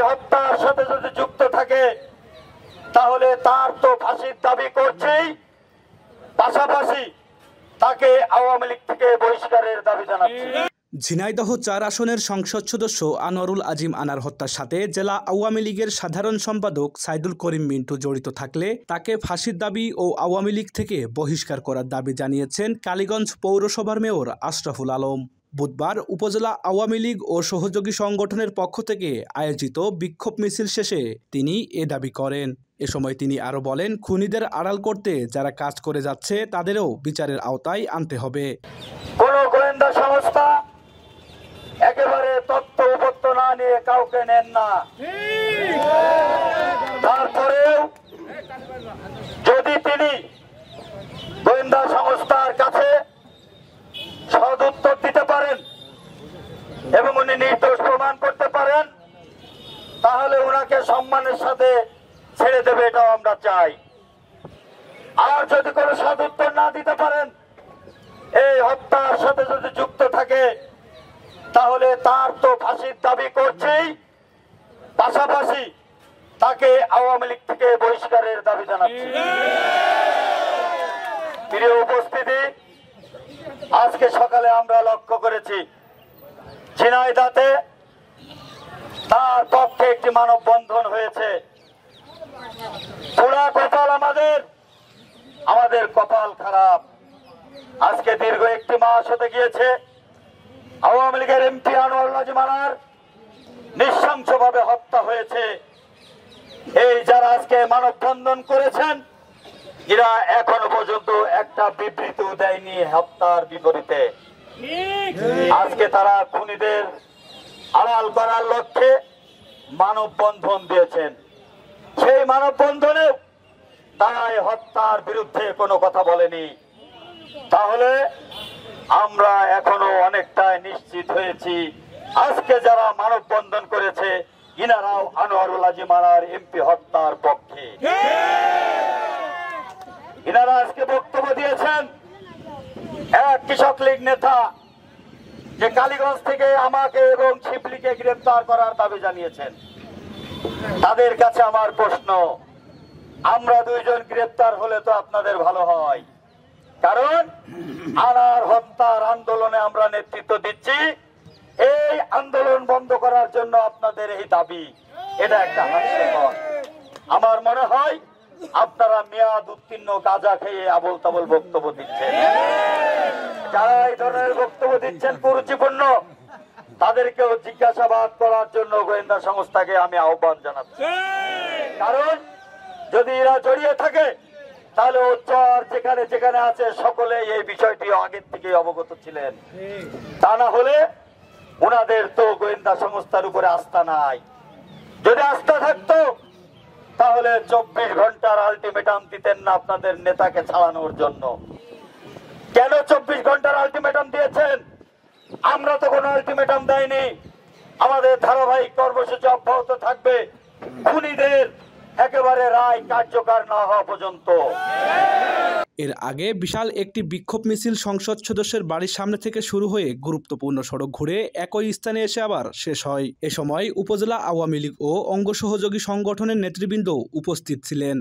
হত্যার সাথে যদি যুক্ত থাকে তাহলে তার তো ফাঁসির দাবি করছেই, পাশাপাশি তাকে আওয়ামী লীগ থেকে বহিষ্কারের দাবি জানাচ্ছে। ঝিনাইদহ ৪ আসনের সংসদ সদস্য আনোয়ারুল আজিম আনার হত্যার সাথে জেলা আওয়ামী লীগের সাধারণ সম্পাদক সাইদুল করিম মিন্টু জড়িত থাকলে তাকে ফাঁসির দাবি ও আওয়ামী লীগ থেকে বহিষ্কার করার দাবি জানিয়েছেন কালীগঞ্জ পৌরসভার মেয়র আশরাফুল আলম। বুধবার উপজেলা আওয়ামী লীগ ও সহযোগী সংগঠনের পক্ষ থেকে আয়োজিত বিক্ষোভ মিছিল শেষে তিনি এ দাবি করেন। এ সময় তিনি আরও বলেন, খুনিদের আড়াল করতে যারা কাজ করে যাচ্ছে তাদেরও বিচারের আওতায় আনতে হবে। কোন গোয়েন্দা সংস্থা একেবারে তথ্য উপত্য না নিয়ে কাউকে নেন না। তারপরেও যদি তিনি গোয়েন্দা সংস্থার কাছে সদ উত্তর দিতে পারেন এবং উনি নির্দোষ প্রমাণ করতে পারেন, তাহলে ওনাকে সম্মানের সাথে ছেড়ে দেবে, এটাও আমরা চাই। আর যদি কোনো সদ উত্তর না দিতে পারেন, এই হত্যার সাথে যদি যুক্ত থাকে তাহলে তার তো ফাঁসির দাবি করছেই, পাশাপাশি তাকে আওয়ামী লীগ থেকে বহিষ্কারের দাবি জানাচ্ছে। প্রিয় উপস্থিতি, আজকে সকালে আমরা লক্ষ্য করেছি ঝিনাইদহতে তার পক্ষে একটি মানববন্ধন হয়েছে। পুরা কপাল আমাদের কপাল খারাপ। আজকে দীর্ঘ একটি মাস হতে গিয়েছে আওয়ামী লীগের এমপি আনোয়ারুল আজিম আনার নৃশংসভাবে হত্যা হয়েছে। এই যারা আজকে মানববন্ধন করেছেন এরা এখনো পর্যন্ত একটা বিবৃতিও দেয়নি হত্যার বিপরীতে। আজকে তারা খুনিদের আড়াল করার লক্ষ্যে মানববন্ধন দিয়েছেন। সেই মানববন্ধনেও তারা এই হত্যার বিরুদ্ধে কোনো কথা বলেনি। তাহলে আমরা এখনো অনেকটাই নিশ্চিত হয়েছি আজকে যারা মানববন্ধন করেছে ইনারাও আনোয়ারুল আজিম আনার এমপি হত্যার পক্ষে। ইনারা আজকে বক্তব্য দিয়েছেন। এক কৃষক লীগ নেতা যে কালীগঞ্জ থেকে আমাকে এবং শিবলীকে গ্রেফতার করার দাবি জানিয়েছেন, তাদের কাছে আমার প্রশ্ন, আমরা দুইজন গ্রেফতার হলে তো আপনাদের ভালো হয়, কারণ আনার হত্যার আন্দোলনে আমরা নেতৃত্ব দিচ্ছি। এই আন্দোলন বন্ধ করার জন্য আপনাদের এই দাবি, এটা একটা হাস্যকর। আমার মনে হয় আপনারা মেয়াদ উত্তীর্ণ গাঁজা খেয়ে আবল তাবল বক্তব্য দিচ্ছেন। যারা এই ধরনের বক্তব্য দিচ্ছেন কুরুচিপূর্ণ, তাদেরকেও জিজ্ঞাসাবাদ করার জন্য গোয়েন্দা সংস্থাকে আমি আহ্বান জানাচ্ছি। কারণ যদি এরা জড়িয়ে থাকে তাহলে উচ্চর যেখানে যেখানে আছে সকলে এই বিষয়টি আগের থেকে অবগত ছিলেন। তা না হলে ওনাদের তো গোয়েন্দা সংস্থার উপরে আস্থা নাই। যদি আস্থা থাকতো তাহলে 24 ঘন্টার আলটিমেটাম দিতেন না আপনাদের নেতাকে ছাড়ানোর জন্য। কেন 24 ঘন্টার আলটিমেটাম দিয়েছেন? আমরা তো কোনো আলটিমেটাম দেয়নি। আমাদের ধারাবাহিক কর্মসূচি অব্যাহত থাকবে খুনিদের একেবারে রায় কার্যকর না হওয়া পর্যন্ত। এর আগে বিশাল একটি বিক্ষোভ মিছিল সংসদ সদস্যের বাড়ির সামনে থেকে শুরু হয়ে গুরুত্বপূর্ণ সড়ক ঘুরে একই স্থানে এসে আবার শেষ হয়। এ সময় উপজেলা আওয়ামী লীগ ও অঙ্গ সহযোগী সংগঠনের নেতৃবৃন্দ উপস্থিত ছিলেন।